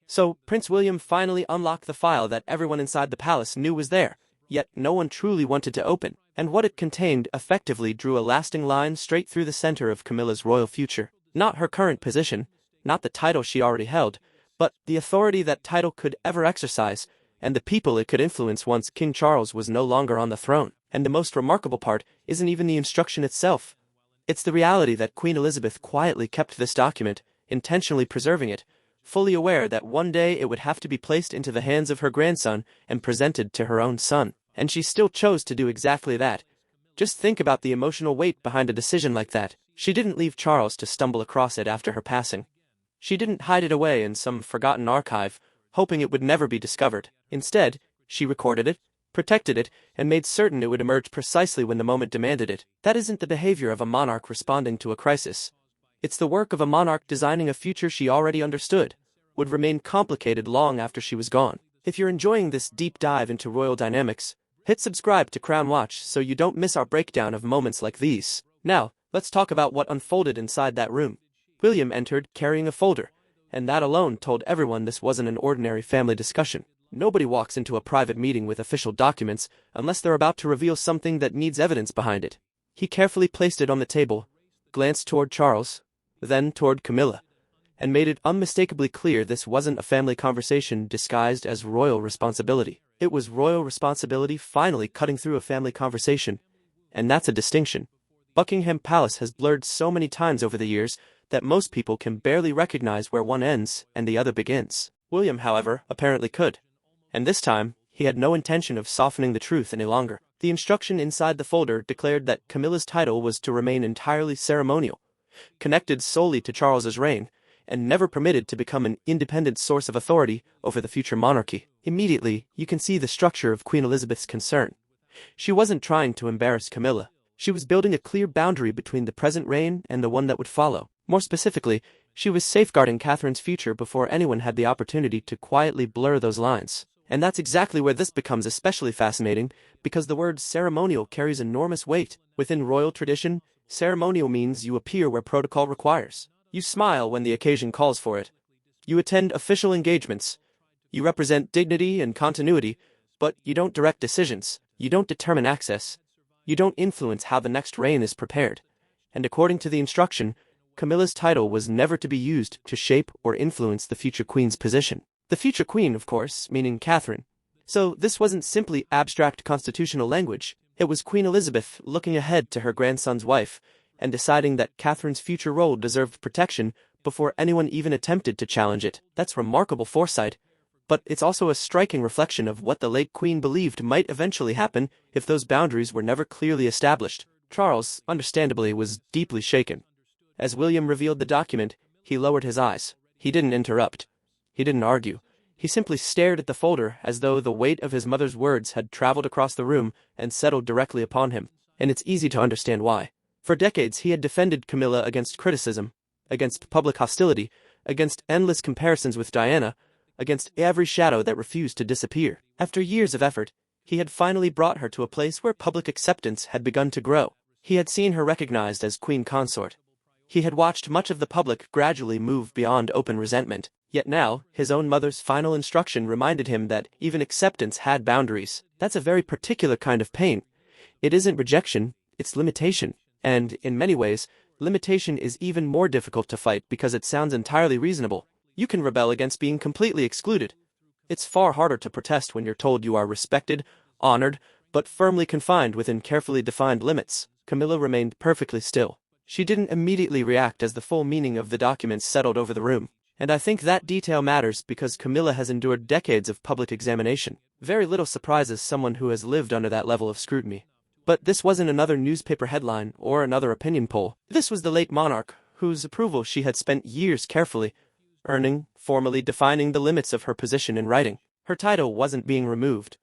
So, Prince William finally unlocked the file that everyone inside the palace knew was there, yet no one truly wanted to open, and what it contained effectively drew a lasting line straight through the center of Camilla's royal future. Not her current position, not the title she already held, but the authority that title could ever exercise, and the people it could influence once King Charles was no longer on the throne. And the most remarkable part isn't even the instruction itself. It's the reality that Queen Elizabeth quietly kept this document, intentionally preserving it, fully aware that one day it would have to be placed into the hands of her grandson and presented to her own son. And she still chose to do exactly that. Just think about the emotional weight behind a decision like that. She didn't leave Charles to stumble across it after her passing. She didn't hide it away in some forgotten archive, hoping it would never be discovered. Instead, she recorded it, protected it, and made certain it would emerge precisely when the moment demanded it. That isn't the behavior of a monarch responding to a crisis. It's the work of a monarch designing a future she already understood would remain complicated long after she was gone. If you're enjoying this deep dive into royal dynamics, hit subscribe to Crown Watch so you don't miss our breakdown of moments like these. Now, let's talk about what unfolded inside that room. William entered carrying a folder, and that alone told everyone this wasn't an ordinary family discussion. Nobody walks into a private meeting with official documents unless they're about to reveal something that needs evidence behind it. He carefully placed it on the table, glanced toward Charles, then toward Camilla, and made it unmistakably clear this wasn't a family conversation disguised as royal responsibility. It was royal responsibility finally cutting through a family conversation, and that's a distinction Buckingham Palace has blurred so many times over the years that most people can barely recognize where one ends and the other begins. William, however, apparently could. And this time, he had no intention of softening the truth any longer. The instruction inside the folder declared that Camilla's title was to remain entirely ceremonial, connected solely to Charles's reign, and never permitted to become an independent source of authority over the future monarchy. Immediately, you can see the structure of Queen Elizabeth's concern. She wasn't trying to embarrass Camilla. She was building a clear boundary between the present reign and the one that would follow. More specifically, she was safeguarding Catherine's future before anyone had the opportunity to quietly blur those lines. And that's exactly where this becomes especially fascinating, because the word ceremonial carries enormous weight. Within royal tradition, ceremonial means you appear where protocol requires. You smile when the occasion calls for it. You attend official engagements. You represent dignity and continuity, but you don't direct decisions. You don't determine access. You don't influence how the next reign is prepared. And according to the instruction, Camilla's title was never to be used to shape or influence the future queen's position. The future queen, of course, meaning Catherine. So this wasn't simply abstract constitutional language. It was Queen Elizabeth looking ahead to her grandson's wife and deciding that Catherine's future role deserved protection before anyone even attempted to challenge it. That's remarkable foresight, but it's also a striking reflection of what the late queen believed might eventually happen if those boundaries were never clearly established. Charles, understandably, was deeply shaken. As William revealed the document, he lowered his eyes. He didn't interrupt. He didn't argue. He simply stared at the folder as though the weight of his mother's words had traveled across the room and settled directly upon him. And it's easy to understand why. For decades he had defended Camilla against criticism, against public hostility, against endless comparisons with Diana, against every shadow that refused to disappear. After years of effort, he had finally brought her to a place where public acceptance had begun to grow. He had seen her recognized as queen consort. He had watched much of the public gradually move beyond open resentment. Yet now, his own mother's final instruction reminded him that even acceptance had boundaries. That's a very particular kind of pain. It isn't rejection, it's limitation. And, in many ways, limitation is even more difficult to fight because it sounds entirely reasonable. You can rebel against being completely excluded. It's far harder to protest when you're told you are respected, honored, but firmly confined within carefully defined limits. Camilla remained perfectly still. She didn't immediately react as the full meaning of the documents settled over the room. And I think that detail matters because Camilla has endured decades of public examination. Very little surprises someone who has lived under that level of scrutiny. But this wasn't another newspaper headline or another opinion poll. This was the late monarch, whose approval she had spent years carefully earning, formally defining the limits of her position in writing. Her title wasn't being removed.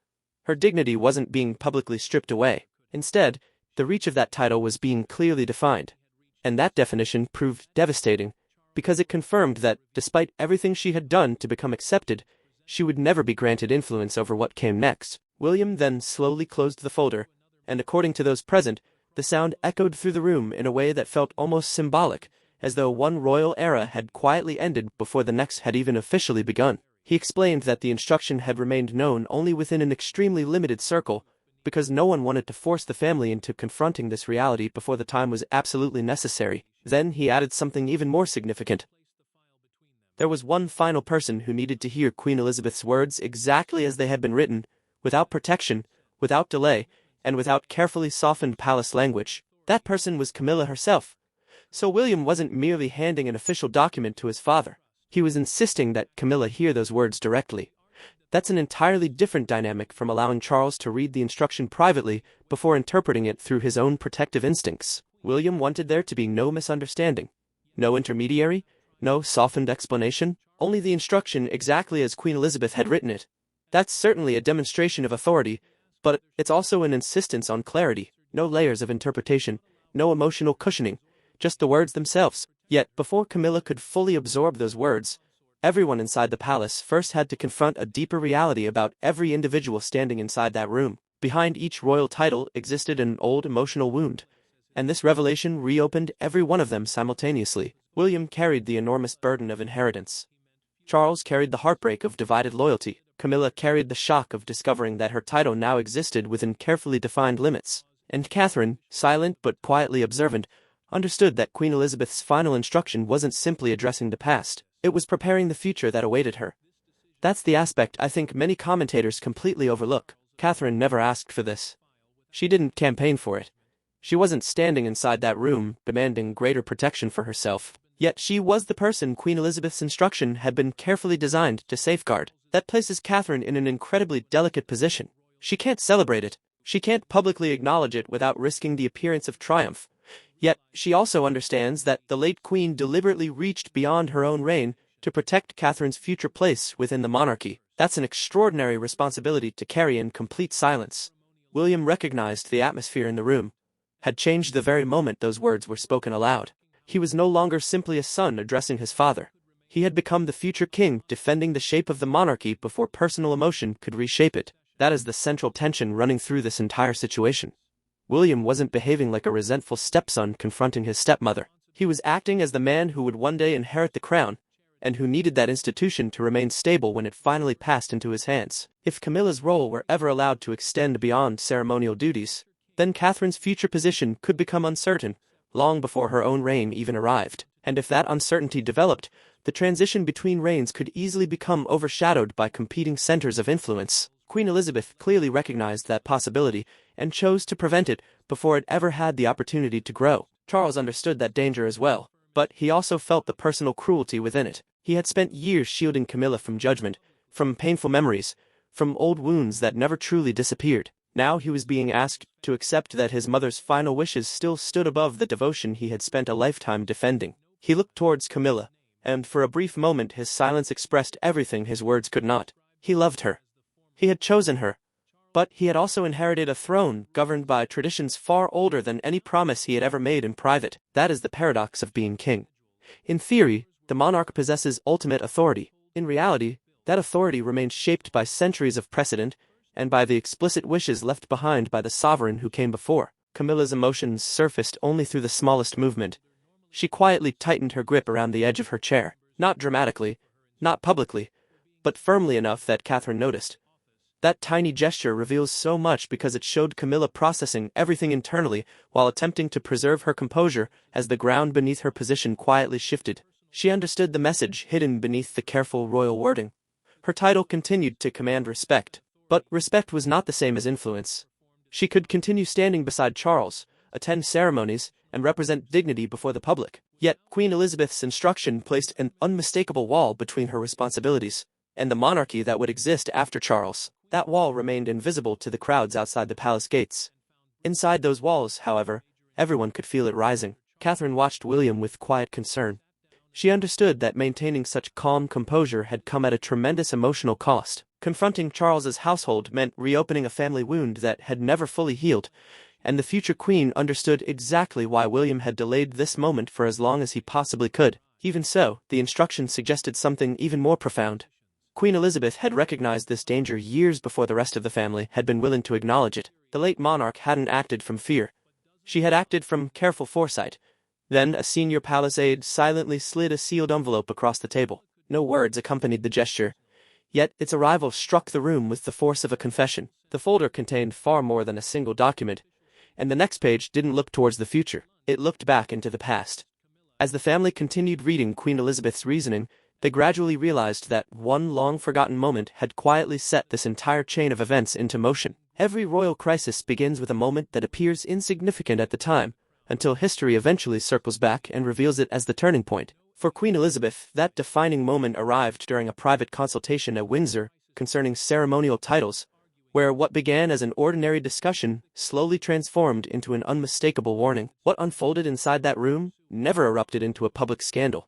Her dignity wasn't being publicly stripped away. Instead, the reach of that title was being clearly defined. And that definition proved devastating, because it confirmed that, despite everything she had done to become accepted, she would never be granted influence over what came next. William then slowly closed the folder, and according to those present, the sound echoed through the room in a way that felt almost symbolic, as though one royal era had quietly ended before the next had even officially begun. He explained that the instruction had remained known only within an extremely limited circle, because no one wanted to force the family into confronting this reality before the time was absolutely necessary. Then he added something even more significant. There was one final person who needed to hear Queen Elizabeth's words exactly as they had been written, without protection, without delay, and without carefully softened palace language. That person was Camilla herself. So William wasn't merely handing an official document to his father. He was insisting that Camilla hear those words directly. That's an entirely different dynamic from allowing Charles to read the instruction privately before interpreting it through his own protective instincts. William wanted there to be no misunderstanding, no intermediary, no softened explanation, only the instruction exactly as Queen Elizabeth had written it. That's certainly a demonstration of authority, but it's also an insistence on clarity, no layers of interpretation, no emotional cushioning, just the words themselves. Yet, before Camilla could fully absorb those words, everyone inside the palace first had to confront a deeper reality about every individual standing inside that room. Behind each royal title existed an old emotional wound, and this revelation reopened every one of them simultaneously. William carried the enormous burden of inheritance. Charles carried the heartbreak of divided loyalty. Camilla carried the shock of discovering that her title now existed within carefully defined limits. And Catherine, silent but quietly observant, understood that Queen Elizabeth's final instruction wasn't simply addressing the past, it was preparing the future that awaited her. That's the aspect I think many commentators completely overlook. Catherine never asked for this. She didn't campaign for it. She wasn't standing inside that room, demanding greater protection for herself. Yet she was the person Queen Elizabeth's instruction had been carefully designed to safeguard. That places Catherine in an incredibly delicate position. She can't celebrate it. She can't publicly acknowledge it without risking the appearance of triumph. Yet, she also understands that the late Queen deliberately reached beyond her own reign to protect Catherine's future place within the monarchy. That's an extraordinary responsibility to carry in complete silence. William recognized the atmosphere in the room had changed the very moment those words were spoken aloud. He was no longer simply a son addressing his father. He had become the future king defending the shape of the monarchy before personal emotion could reshape it. That is the central tension running through this entire situation. William wasn't behaving like a resentful stepson confronting his stepmother. He was acting as the man who would one day inherit the crown, and who needed that institution to remain stable when it finally passed into his hands. If Camilla's role were ever allowed to extend beyond ceremonial duties, then Catherine's future position could become uncertain, long before her own reign even arrived. And if that uncertainty developed, the transition between reigns could easily become overshadowed by competing centers of influence. Queen Elizabeth clearly recognized that possibility and chose to prevent it before it ever had the opportunity to grow. Charles understood that danger as well, but he also felt the personal cruelty within it. He had spent years shielding Camilla from judgment, from painful memories, from old wounds that never truly disappeared. Now he was being asked to accept that his mother's final wishes still stood above the devotion he had spent a lifetime defending. He looked towards Camilla, and for a brief moment his silence expressed everything his words could not. He loved her. He had chosen her. But he had also inherited a throne governed by traditions far older than any promise he had ever made in private. That is the paradox of being king. In theory, the monarch possesses ultimate authority. In reality, that authority remains shaped by centuries of precedent and by the explicit wishes left behind by the sovereign who came before. Camilla's emotions surfaced only through the smallest movement. She quietly tightened her grip around the edge of her chair, not dramatically, not publicly, but firmly enough that Catherine noticed. That tiny gesture reveals so much because it showed Camilla processing everything internally while attempting to preserve her composure as the ground beneath her position quietly shifted. She understood the message hidden beneath the careful royal wording. Her title continued to command respect, but respect was not the same as influence. She could continue standing beside Charles, attend ceremonies, and represent dignity before the public. Yet Queen Elizabeth's instruction placed an unmistakable wall between her responsibilities and the monarchy that would exist after Charles. That wall remained invisible to the crowds outside the palace gates. Inside those walls, however, everyone could feel it rising. Catherine watched William with quiet concern. She understood that maintaining such calm composure had come at a tremendous emotional cost. Confronting Charles's household meant reopening a family wound that had never fully healed, and the future queen understood exactly why William had delayed this moment for as long as he possibly could. Even so, the instruction suggested something even more profound. Queen Elizabeth had recognized this danger years before the rest of the family had been willing to acknowledge it. The late monarch hadn't acted from fear. She had acted from careful foresight. Then a senior palace aide silently slid a sealed envelope across the table. No words accompanied the gesture, Yet its arrival struck the room with the force of a confession. The folder contained far more than a single document, and the next page didn't look towards the future. It looked back into the past. As the family continued reading Queen Elizabeth's reasoning, they gradually realized that one long-forgotten moment had quietly set this entire chain of events into motion. Every royal crisis begins with a moment that appears insignificant at the time, until history eventually circles back and reveals it as the turning point. For Queen Elizabeth, that defining moment arrived during a private consultation at Windsor concerning ceremonial titles, where what began as an ordinary discussion slowly transformed into an unmistakable warning. What unfolded inside that room never erupted into a public scandal.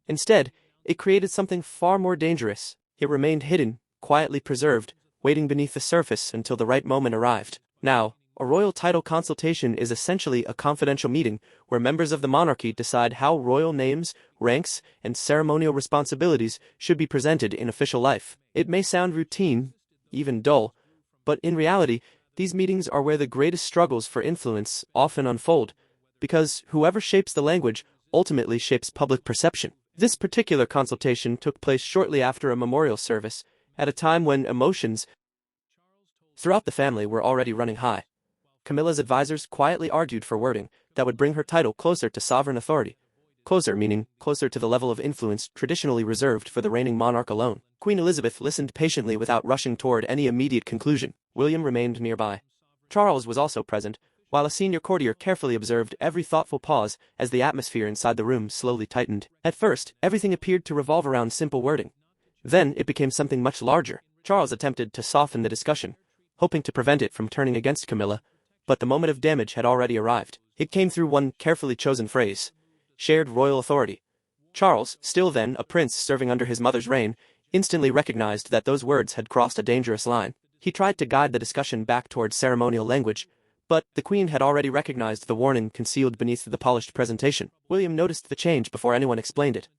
Instead, it created something far more dangerous. It remained hidden, quietly preserved, waiting beneath the surface until the right moment arrived. Now, a royal title consultation is essentially a confidential meeting where members of the monarchy decide how royal names, ranks, and ceremonial responsibilities should be presented in official life. It may sound routine, even dull, but in reality, these meetings are where the greatest struggles for influence often unfold, because whoever shapes the language ultimately shapes public perception. This particular consultation took place shortly after a memorial service, at a time when emotions throughout the family were already running high. Camilla's advisors quietly argued for wording that would bring her title closer to sovereign authority. Closer meaning closer to the level of influence traditionally reserved for the reigning monarch alone. Queen Elizabeth listened patiently without rushing toward any immediate conclusion. William remained nearby. Charles was also present, while a senior courtier carefully observed every thoughtful pause as the atmosphere inside the room slowly tightened. At first, everything appeared to revolve around simple wording. Then it became something much larger. Charles attempted to soften the discussion, hoping to prevent it from turning against Camilla, but the moment of damage had already arrived. It came through one carefully chosen phrase: shared royal authority. Charles, still then a prince serving under his mother's reign, instantly recognized that those words had crossed a dangerous line. He tried to guide the discussion back towards ceremonial language, but the Queen had already recognized the warning concealed beneath the polished presentation. William noticed the change before anyone explained it.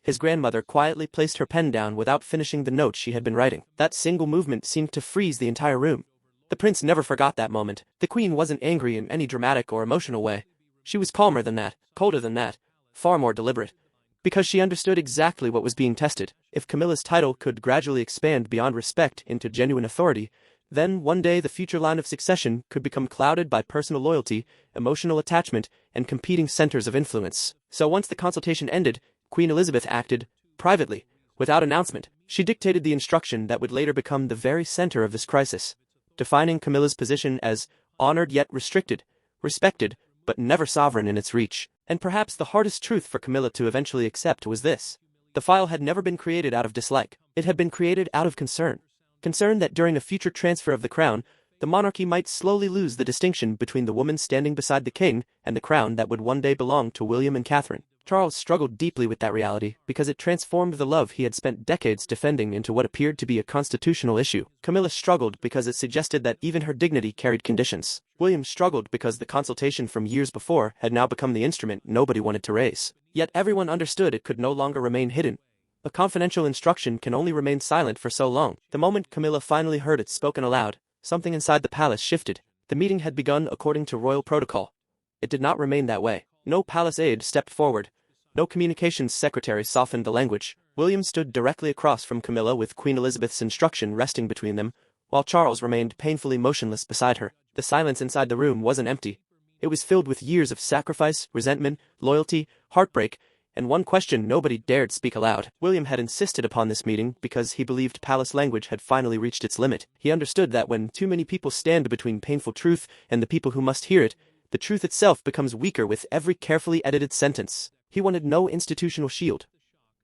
His grandmother quietly placed her pen down without finishing the note she had been writing. That single movement seemed to freeze the entire room. The prince never forgot that moment. The Queen wasn't angry in any dramatic or emotional way. She was calmer than that, colder than that, far more deliberate, because she understood exactly what was being tested. If Camilla's title could gradually expand beyond respect into genuine authority, then one day the future line of succession could become clouded by personal loyalty, emotional attachment, and competing centers of influence. So once the consultation ended, Queen Elizabeth acted, privately, without announcement. She dictated the instruction that would later become the very center of this crisis, defining Camilla's position as honored yet restricted, respected, but never sovereign in its reach. And perhaps the hardest truth for Camilla to eventually accept was this: the file had never been created out of dislike. It had been created out of concern. Concern that during a future transfer of the crown, the monarchy might slowly lose the distinction between the woman standing beside the king and the crown that would one day belong to William and Catherine. Charles struggled deeply with that reality because it transformed the love he had spent decades defending into what appeared to be a constitutional issue. Camilla struggled because it suggested that even her dignity carried conditions. William struggled because the consultation from years before had now become the instrument nobody wanted to raise. Yet everyone understood it could no longer remain hidden. A confidential instruction can only remain silent for so long. The moment Camilla finally heard it spoken aloud, something inside the palace shifted. The meeting had begun according to royal protocol. It did not remain that way. No palace aide stepped forward. No communications secretary softened the language. William stood directly across from Camilla with Queen Elizabeth's instruction resting between them, while Charles remained painfully motionless beside her. The silence inside the room wasn't empty. It was filled with years of sacrifice, resentment, loyalty, heartbreak, and one question nobody dared speak aloud. William had insisted upon this meeting because he believed palace language had finally reached its limit. He understood that when too many people stand between painful truth and the people who must hear it, the truth itself becomes weaker with every carefully edited sentence. He wanted no institutional shield.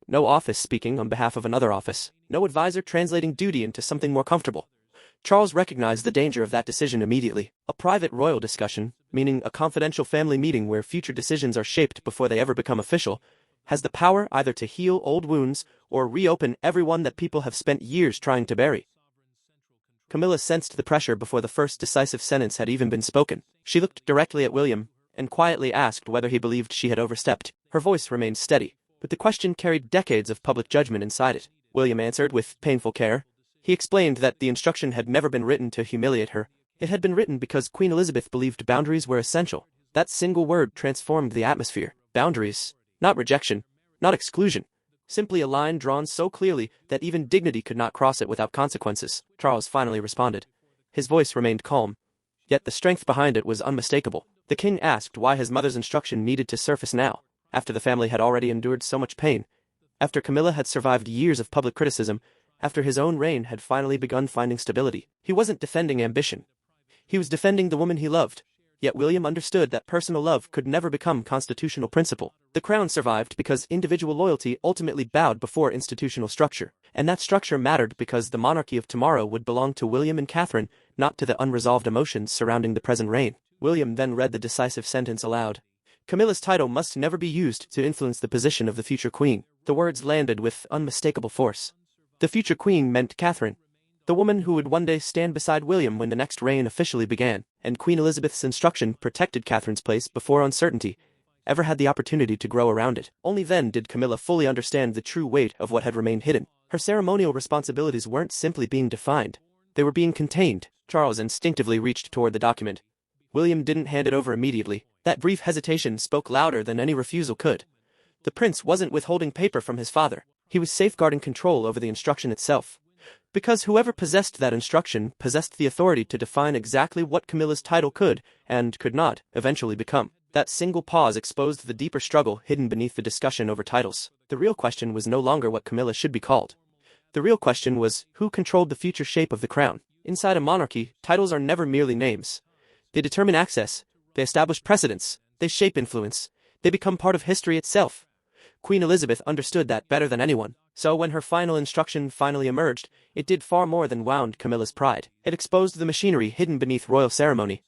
No office speaking on behalf of another office. No advisor translating duty into something more comfortable. Charles recognized the danger of that decision immediately. A private royal discussion, meaning a confidential family meeting where future decisions are shaped before they ever become official, has the power either to heal old wounds or reopen every one that people have spent years trying to bury. Camilla sensed the pressure before the first decisive sentence had even been spoken. She looked directly at William and quietly asked whether he believed she had overstepped. Her voice remained steady, but the question carried decades of public judgment inside it. William answered with painful care. He explained that the instruction had never been written to humiliate her. It had been written because Queen Elizabeth believed boundaries were essential. That single word transformed the atmosphere. Boundaries. Not rejection. Not exclusion. Simply a line drawn so clearly that even dignity could not cross it without consequences. Charles finally responded. His voice remained calm, yet the strength behind it was unmistakable. The king asked why his mother's instruction needed to surface now, after the family had already endured so much pain, after Camilla had survived years of public criticism, after his own reign had finally begun finding stability. He wasn't defending ambition. He was defending the woman he loved. Yet William understood that personal love could never become constitutional principle. The crown survived because individual loyalty ultimately bowed before institutional structure, and that structure mattered because the monarchy of tomorrow would belong to William and Catherine, not to the unresolved emotions surrounding the present reign. William then read the decisive sentence aloud. Camilla's title must never be used to influence the position of the future queen. The words landed with unmistakable force. The future queen meant Catherine, the woman who would one day stand beside William when the next reign officially began, and Queen Elizabeth's instruction protected Catherine's place before uncertainty ever had the opportunity to grow around it. Only then did Camilla fully understand the true weight of what had remained hidden. Her ceremonial responsibilities weren't simply being defined, they were being contained. Charles instinctively reached toward the document. William didn't hand it over immediately. That brief hesitation spoke louder than any refusal could. The prince wasn't withholding paper from his father, he was safeguarding control over the instruction itself. Because whoever possessed that instruction possessed the authority to define exactly what Camilla's title could, and could not, eventually become. That single pause exposed the deeper struggle hidden beneath the discussion over titles. The real question was no longer what Camilla should be called. The real question was, who controlled the future shape of the crown? Inside a monarchy, titles are never merely names. They determine access, they establish precedents, they shape influence, they become part of history itself. Queen Elizabeth understood that better than anyone. So when her final instruction finally emerged, it did far more than wound Camilla's pride. It exposed the machinery hidden beneath royal ceremony.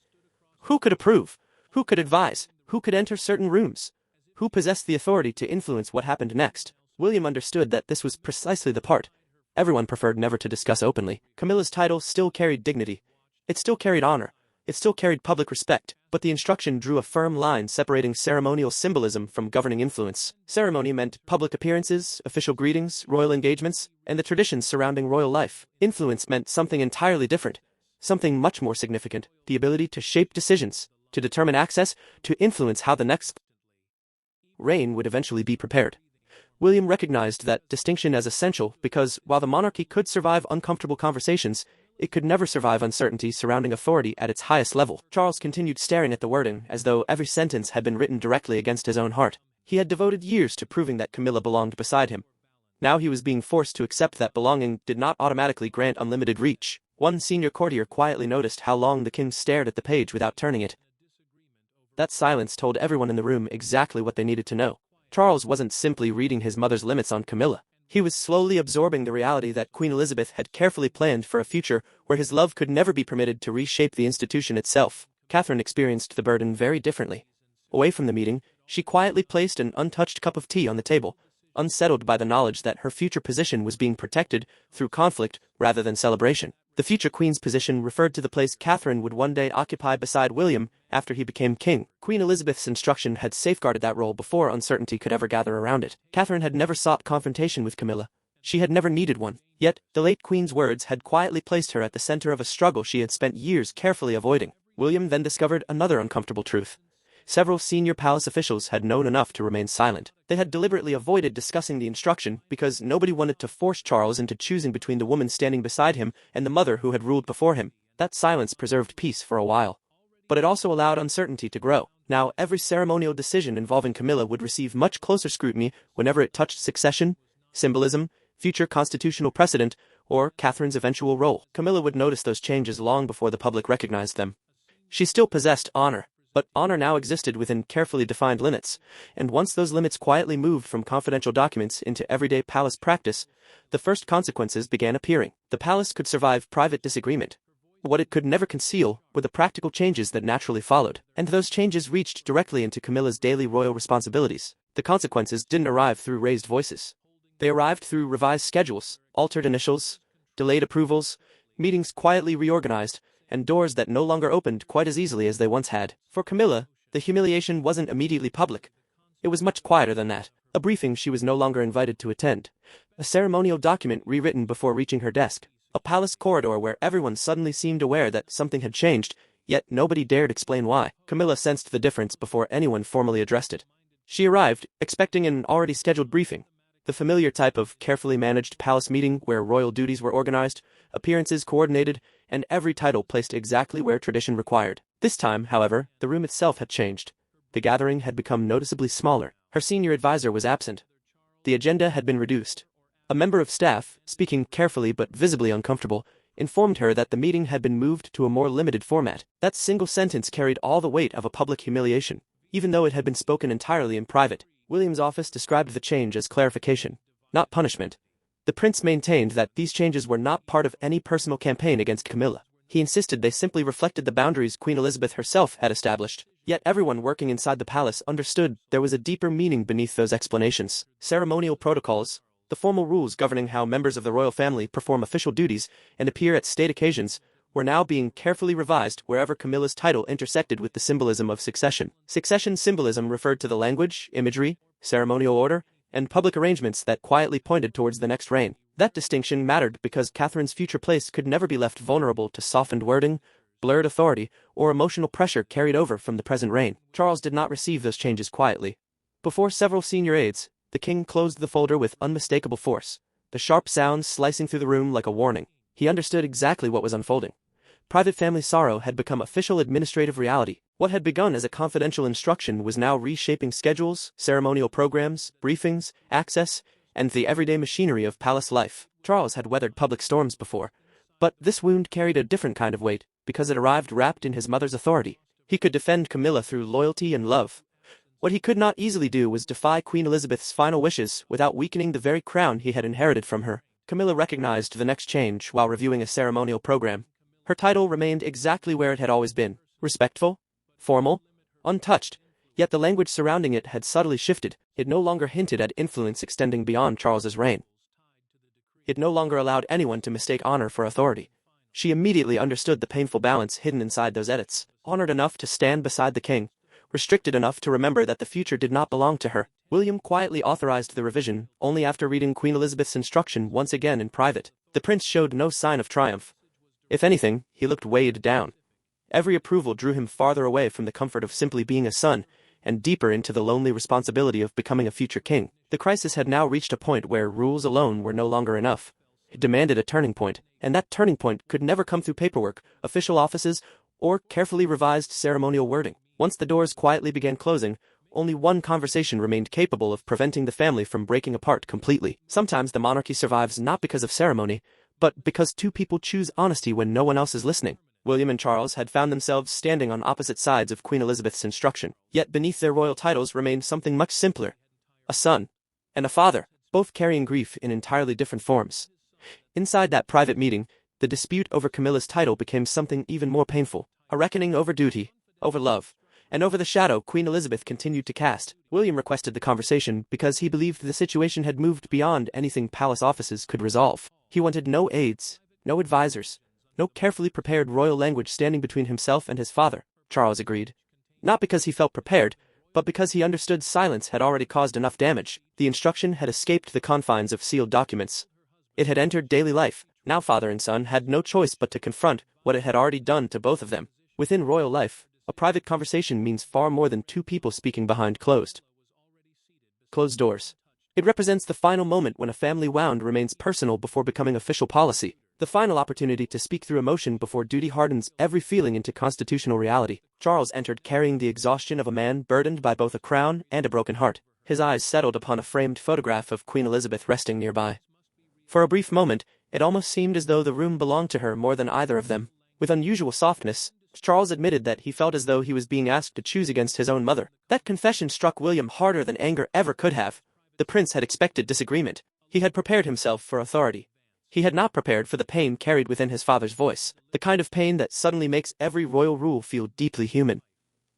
Who could approve? Who could advise? Who could enter certain rooms? Who possessed the authority to influence what happened next? William understood that this was precisely the part everyone preferred never to discuss openly. Camilla's title still carried dignity. It still carried honor. It still carried public respect, but the instruction drew a firm line separating ceremonial symbolism from governing influence. Ceremony meant public appearances, official greetings, royal engagements, and the traditions surrounding royal life. Influence meant something entirely different, something much more significant: the ability to shape decisions, to determine access, to influence how the next reign would eventually be prepared. William recognized that distinction as essential because, while the monarchy could survive uncomfortable conversations, it could never survive uncertainty surrounding authority at its highest level. Charles continued staring at the wording as though every sentence had been written directly against his own heart. He had devoted years to proving that Camilla belonged beside him. Now he was being forced to accept that belonging did not automatically grant unlimited reach. One senior courtier quietly noticed how long the king stared at the page without turning it. That silence told everyone in the room exactly what they needed to know. Charles wasn't simply reading his mother's limits on Camilla. He was slowly absorbing the reality that Queen Elizabeth had carefully planned for a future where his love could never be permitted to reshape the institution itself. Catherine experienced the burden very differently. Away from the meeting, she quietly placed an untouched cup of tea on the table, unsettled by the knowledge that her future position was being protected through conflict rather than celebration. The future queen's position referred to the place Catherine would one day occupy beside William after he became king. Queen Elizabeth's instruction had safeguarded that role before uncertainty could ever gather around it. Catherine had never sought confrontation with Camilla. She had never needed one. Yet, the late queen's words had quietly placed her at the center of a struggle she had spent years carefully avoiding. William then discovered another uncomfortable truth. Several senior palace officials had known enough to remain silent. They had deliberately avoided discussing the instruction because nobody wanted to force Charles into choosing between the woman standing beside him and the mother who had ruled before him. That silence preserved peace for a while, but it also allowed uncertainty to grow. Now every ceremonial decision involving Camilla would receive much closer scrutiny whenever it touched succession, symbolism, future constitutional precedent, or Catherine's eventual role. Camilla would notice those changes long before the public recognized them. She still possessed honor, but honor now existed within carefully defined limits, and once those limits quietly moved from confidential documents into everyday palace practice, the first consequences began appearing. The palace could survive private disagreement. What it could never conceal were the practical changes that naturally followed, and those changes reached directly into Camilla's daily royal responsibilities. The consequences didn't arrive through raised voices. They arrived through revised schedules, altered initials, delayed approvals, meetings quietly reorganized, and doors that no longer opened quite as easily as they once had. For Camilla, the humiliation wasn't immediately public. It was much quieter than that. A briefing she was no longer invited to attend. A ceremonial document rewritten before reaching her desk. A palace corridor where everyone suddenly seemed aware that something had changed, yet nobody dared explain why. Camilla sensed the difference before anyone formally addressed it. She arrived, expecting an already scheduled briefing. The familiar type of carefully managed palace meeting where royal duties were organized, appearances coordinated, and every title placed exactly where tradition required. This time, however, the room itself had changed. The gathering had become noticeably smaller. Her senior advisor was absent. The agenda had been reduced. A member of staff, speaking carefully but visibly uncomfortable, informed her that the meeting had been moved to a more limited format. That single sentence carried all the weight of a public humiliation, even though it had been spoken entirely in private. William's office described the change as clarification, not punishment. The prince maintained that these changes were not part of any personal campaign against Camilla. He insisted they simply reflected the boundaries Queen Elizabeth herself had established. Yet everyone working inside the palace understood there was a deeper meaning beneath those explanations. Ceremonial protocols, the formal rules governing how members of the royal family perform official duties and appear at state occasions, were now being carefully revised wherever Camilla's title intersected with the symbolism of succession. Succession symbolism referred to the language, imagery, ceremonial order, and public arrangements that quietly pointed towards the next reign. That distinction mattered because Catherine's future place could never be left vulnerable to softened wording, blurred authority, or emotional pressure carried over from the present reign. Charles did not receive those changes quietly. Before several senior aides, the king closed the folder with unmistakable force, the sharp sounds slicing through the room like a warning. He understood exactly what was unfolding. Private family sorrow had become official administrative reality. What had begun as a confidential instruction was now reshaping schedules, ceremonial programs, briefings, access, and the everyday machinery of palace life. Charles had weathered public storms before, but this wound carried a different kind of weight, because it arrived wrapped in his mother's authority. He could defend Camilla through loyalty and love. What he could not easily do was defy Queen Elizabeth's final wishes without weakening the very crown he had inherited from her. Camilla recognized the next change while reviewing a ceremonial program. Her title remained exactly where it had always been, respectful, formal, untouched, yet the language surrounding it had subtly shifted. It no longer hinted at influence extending beyond Charles's reign. It no longer allowed anyone to mistake honor for authority. She immediately understood the painful balance hidden inside those edits. Honored enough to stand beside the king, restricted enough to remember that the future did not belong to her. William quietly authorized the revision only after reading Queen Elizabeth's instruction once again in private. The prince showed no sign of triumph. If anything, he looked weighed down. Every approval drew him farther away from the comfort of simply being a son, and deeper into the lonely responsibility of becoming a future king. The crisis had now reached a point where rules alone were no longer enough. It demanded a turning point, and that turning point could never come through paperwork, official offices, or carefully revised ceremonial wording. Once the doors quietly began closing, only one conversation remained capable of preventing the family from breaking apart completely. Sometimes the monarchy survives not because of ceremony, but because two people choose honesty when no one else is listening. William and Charles had found themselves standing on opposite sides of Queen Elizabeth's instruction, yet beneath their royal titles remained something much simpler: a son and a father, both carrying grief in entirely different forms. Inside that private meeting, the dispute over Camilla's title became something even more painful, a reckoning over duty, over love, and over the shadow Queen Elizabeth continued to cast. William requested the conversation because he believed the situation had moved beyond anything palace offices could resolve. He wanted no aides, no advisors, no carefully prepared royal language standing between himself and his father. Charles agreed. Not because he felt prepared, but because he understood silence had already caused enough damage. The instruction had escaped the confines of sealed documents. It had entered daily life. Now father and son had no choice but to confront what it had already done to both of them. Within royal life, a private conversation means far more than two people speaking behind closed doors. It represents the final moment when a family wound remains personal before becoming official policy. The final opportunity to speak through emotion before duty hardens every feeling into constitutional reality. Charles entered carrying the exhaustion of a man burdened by both a crown and a broken heart. His eyes settled upon a framed photograph of Queen Elizabeth resting nearby. For a brief moment, it almost seemed as though the room belonged to her more than either of them. With unusual softness, Charles admitted that he felt as though he was being asked to choose against his own mother. That confession struck William harder than anger ever could have. The prince had expected disagreement. He had prepared himself for authority. He had not prepared for the pain carried within his father's voice, the kind of pain that suddenly makes every royal rule feel deeply human.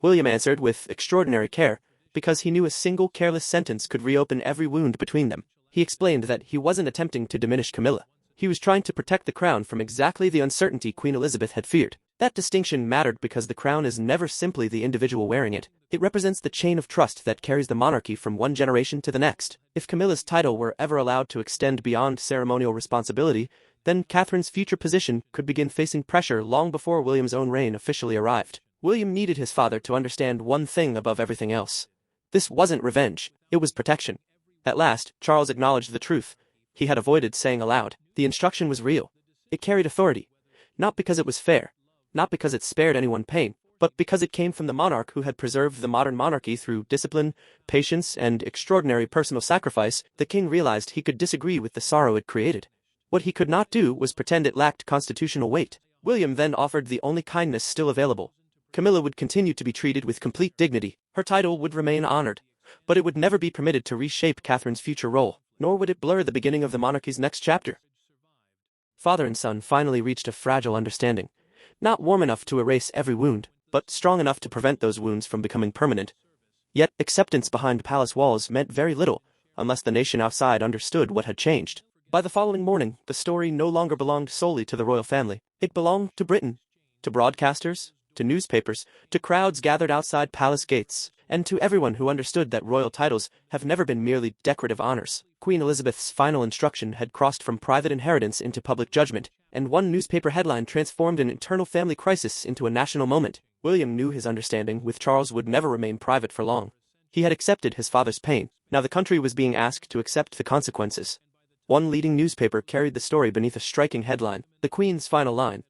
William answered with extraordinary care, because he knew a single careless sentence could reopen every wound between them. He explained that he wasn't attempting to diminish Camilla. He was trying to protect the crown from exactly the uncertainty Queen Elizabeth had feared. That distinction mattered because the crown is never simply the individual wearing it. It represents the chain of trust that carries the monarchy from one generation to the next. If Camilla's title were ever allowed to extend beyond ceremonial responsibility, then Catherine's future position could begin facing pressure long before William's own reign officially arrived. William needed his father to understand one thing above everything else. This wasn't revenge, it was protection. At last, Charles acknowledged the truth. He had avoided saying aloud. The instruction was real. It carried authority. Not because it was fair, not because it spared anyone pain, but because it came from the monarch who had preserved the modern monarchy through discipline, patience, and extraordinary personal sacrifice. The king realized he could disagree with the sorrow it created. What he could not do was pretend it lacked constitutional weight. William then offered the only kindness still available. Camilla would continue to be treated with complete dignity. Her title would remain honored, but it would never be permitted to reshape Catherine's future role, nor would it blur the beginning of the monarchy's next chapter. Father and son finally reached a fragile understanding, not warm enough to erase every wound, but strong enough to prevent those wounds from becoming permanent. Yet acceptance behind palace walls meant very little, unless the nation outside understood what had changed. By the following morning, the story no longer belonged solely to the royal family. It belonged to Britain, to broadcasters, to newspapers, to crowds gathered outside palace gates, and to everyone who understood that royal titles have never been merely decorative honors. Queen Elizabeth's final instruction had crossed from private inheritance into public judgment, and one newspaper headline transformed an internal family crisis into a national moment. William knew his understanding with Charles would never remain private for long. He had accepted his father's pain. Now the country was being asked to accept the consequences. One leading newspaper carried the story beneath a striking headline, "The Queen's Final Line."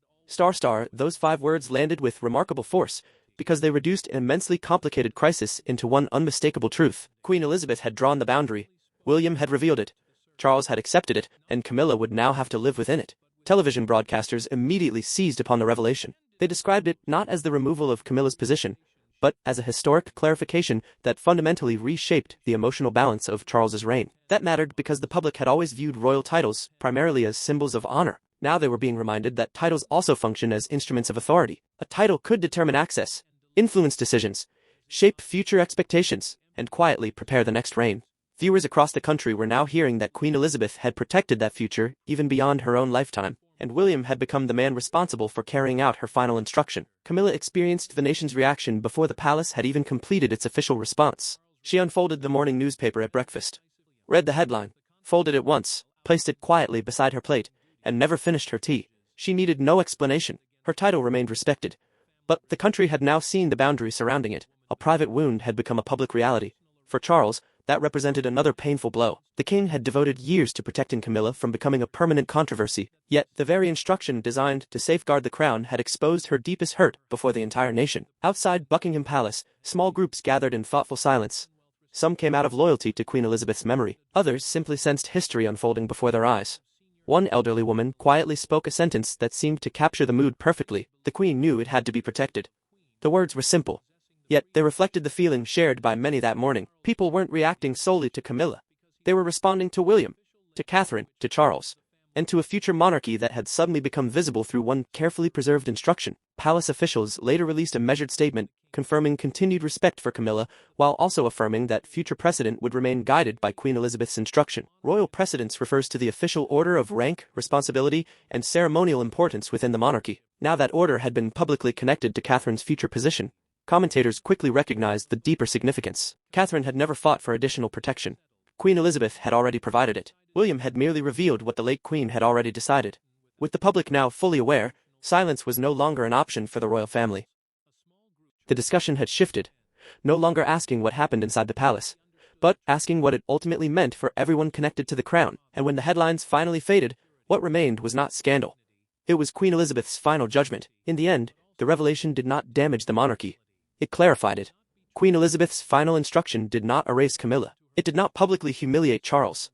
Those 5 words landed with remarkable force, because they reduced an immensely complicated crisis into one unmistakable truth. Queen Elizabeth had drawn the boundary. William had revealed it. Charles had accepted it, and Camilla would now have to live within it. Television broadcasters immediately seized upon the revelation. They described it not as the removal of Camilla's position, but as a historic clarification that fundamentally reshaped the emotional balance of Charles's reign. That mattered because the public had always viewed royal titles primarily as symbols of honor. Now they were being reminded that titles also function as instruments of authority. A title could determine access, influence decisions, shape future expectations, and quietly prepare the next reign. Viewers across the country were now hearing that Queen Elizabeth had protected that future even beyond her own lifetime, and William had become the man responsible for carrying out her final instruction. Camilla experienced the nation's reaction before the palace had even completed its official response. She unfolded the morning newspaper at breakfast, read the headline, folded it once, placed it quietly beside her plate, and never finished her tea. She needed no explanation. Her title remained respected. But the country had now seen the boundary surrounding it. A private wound had become a public reality. For Charles, that represented another painful blow. The king had devoted years to protecting Camilla from becoming a permanent controversy, yet the very instruction designed to safeguard the crown had exposed her deepest hurt before the entire nation. Outside Buckingham Palace, small groups gathered in thoughtful silence. Some came out of loyalty to Queen Elizabeth's memory. Others simply sensed history unfolding before their eyes. One elderly woman quietly spoke a sentence that seemed to capture the mood perfectly. The queen knew it had to be protected. The words were simple, yet they reflected the feeling shared by many that morning. People weren't reacting solely to Camilla. They were responding to William, to Catherine, to Charles, and to a future monarchy that had suddenly become visible through one carefully preserved instruction. Palace officials later released a measured statement confirming continued respect for Camilla, while also affirming that future precedent would remain guided by Queen Elizabeth's instruction. Royal precedence refers to the official order of rank, responsibility, and ceremonial importance within the monarchy. Now that order had been publicly connected to Catherine's future position, commentators quickly recognized the deeper significance. Catherine had never fought for additional protection. Queen Elizabeth had already provided it. William had merely revealed what the late queen had already decided. With the public now fully aware, silence was no longer an option for the royal family. The discussion had shifted, no longer asking what happened inside the palace, but asking what it ultimately meant for everyone connected to the crown. And when the headlines finally faded, what remained was not scandal. It was Queen Elizabeth's final judgment. In the end, the revelation did not damage the monarchy. It clarified it. Queen Elizabeth's final instruction did not erase Camilla. It did not publicly humiliate Charles.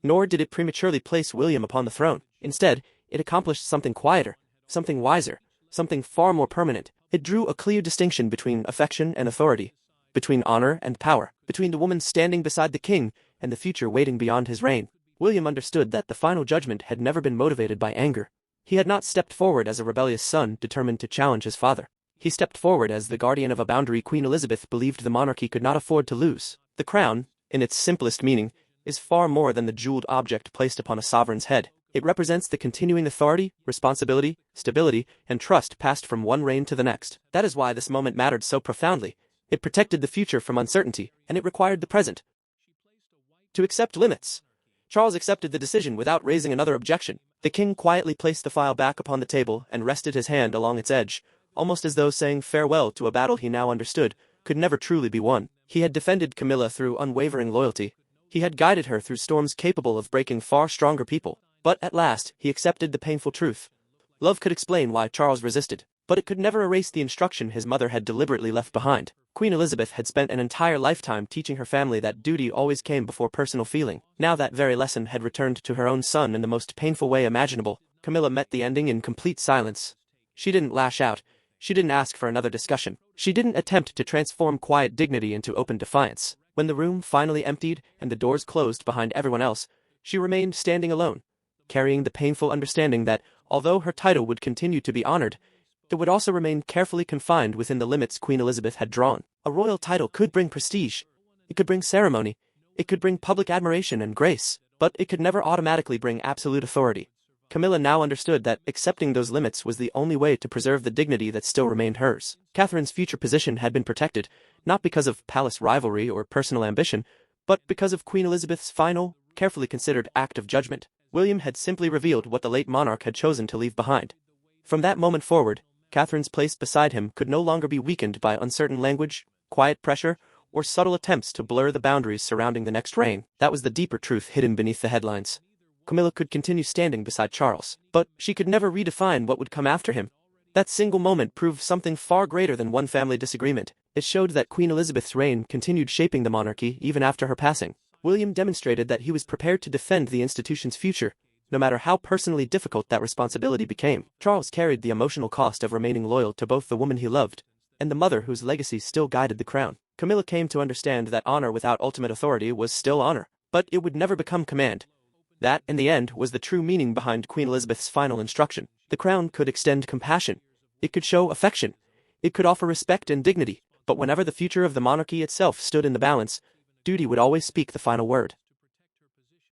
Nor did it prematurely place William upon the throne. Instead, it accomplished something quieter, something wiser, something far more permanent. It drew a clear distinction between affection and authority, between honor and power, between the woman standing beside the king and the future waiting beyond his reign. William understood that the final judgment had never been motivated by anger. He had not stepped forward as a rebellious son determined to challenge his father. He stepped forward as the guardian of a boundary Queen Elizabeth believed the monarchy could not afford to lose. The crown, in its simplest meaning, is far more than the jeweled object placed upon a sovereign's head. It represents the continuing authority, responsibility, stability, and trust passed from one reign to the next. That is why this moment mattered so profoundly. It protected the future from uncertainty, and it required the present to accept limits. Charles accepted the decision without raising another objection. The king quietly placed the file back upon the table and rested his hand along its edge, almost as though saying farewell to a battle he now understood could never truly be won. He had defended Camilla through unwavering loyalty. He had guided her through storms capable of breaking far stronger people. But at last, he accepted the painful truth. Love could explain why Charles resisted, but it could never erase the instruction his mother had deliberately left behind. Queen Elizabeth had spent an entire lifetime teaching her family that duty always came before personal feeling. Now that very lesson had returned to her own son in the most painful way imaginable. Camilla met the ending in complete silence. She didn't lash out. She didn't ask for another discussion. She didn't attempt to transform quiet dignity into open defiance. When the room finally emptied and the doors closed behind everyone else, she remained standing alone, carrying the painful understanding that, although her title would continue to be honored, it would also remain carefully confined within the limits Queen Elizabeth had drawn. A royal title could bring prestige, it could bring ceremony, it could bring public admiration and grace, but it could never automatically bring absolute authority. Camilla now understood that accepting those limits was the only way to preserve the dignity that still remained hers. Catherine's future position had been protected, not because of palace rivalry or personal ambition, but because of Queen Elizabeth's final, carefully considered act of judgment. William had simply revealed what the late monarch had chosen to leave behind. From that moment forward, Catherine's place beside him could no longer be weakened by uncertain language, quiet pressure, or subtle attempts to blur the boundaries surrounding the next reign. That was the deeper truth hidden beneath the headlines. Camilla could continue standing beside Charles, but she could never redefine what would come after him. That single moment proved something far greater than one family disagreement. It showed that Queen Elizabeth's reign continued shaping the monarchy even after her passing. William demonstrated that he was prepared to defend the institution's future, no matter how personally difficult that responsibility became. Charles carried the emotional cost of remaining loyal to both the woman he loved and the mother whose legacy still guided the crown. Camilla came to understand that honor without ultimate authority was still honor, but it would never become command. That, in the end, was the true meaning behind Queen Elizabeth's final instruction. The crown could extend compassion, it could show affection, it could offer respect and dignity, but whenever the future of the monarchy itself stood in the balance, duty would always speak the final word.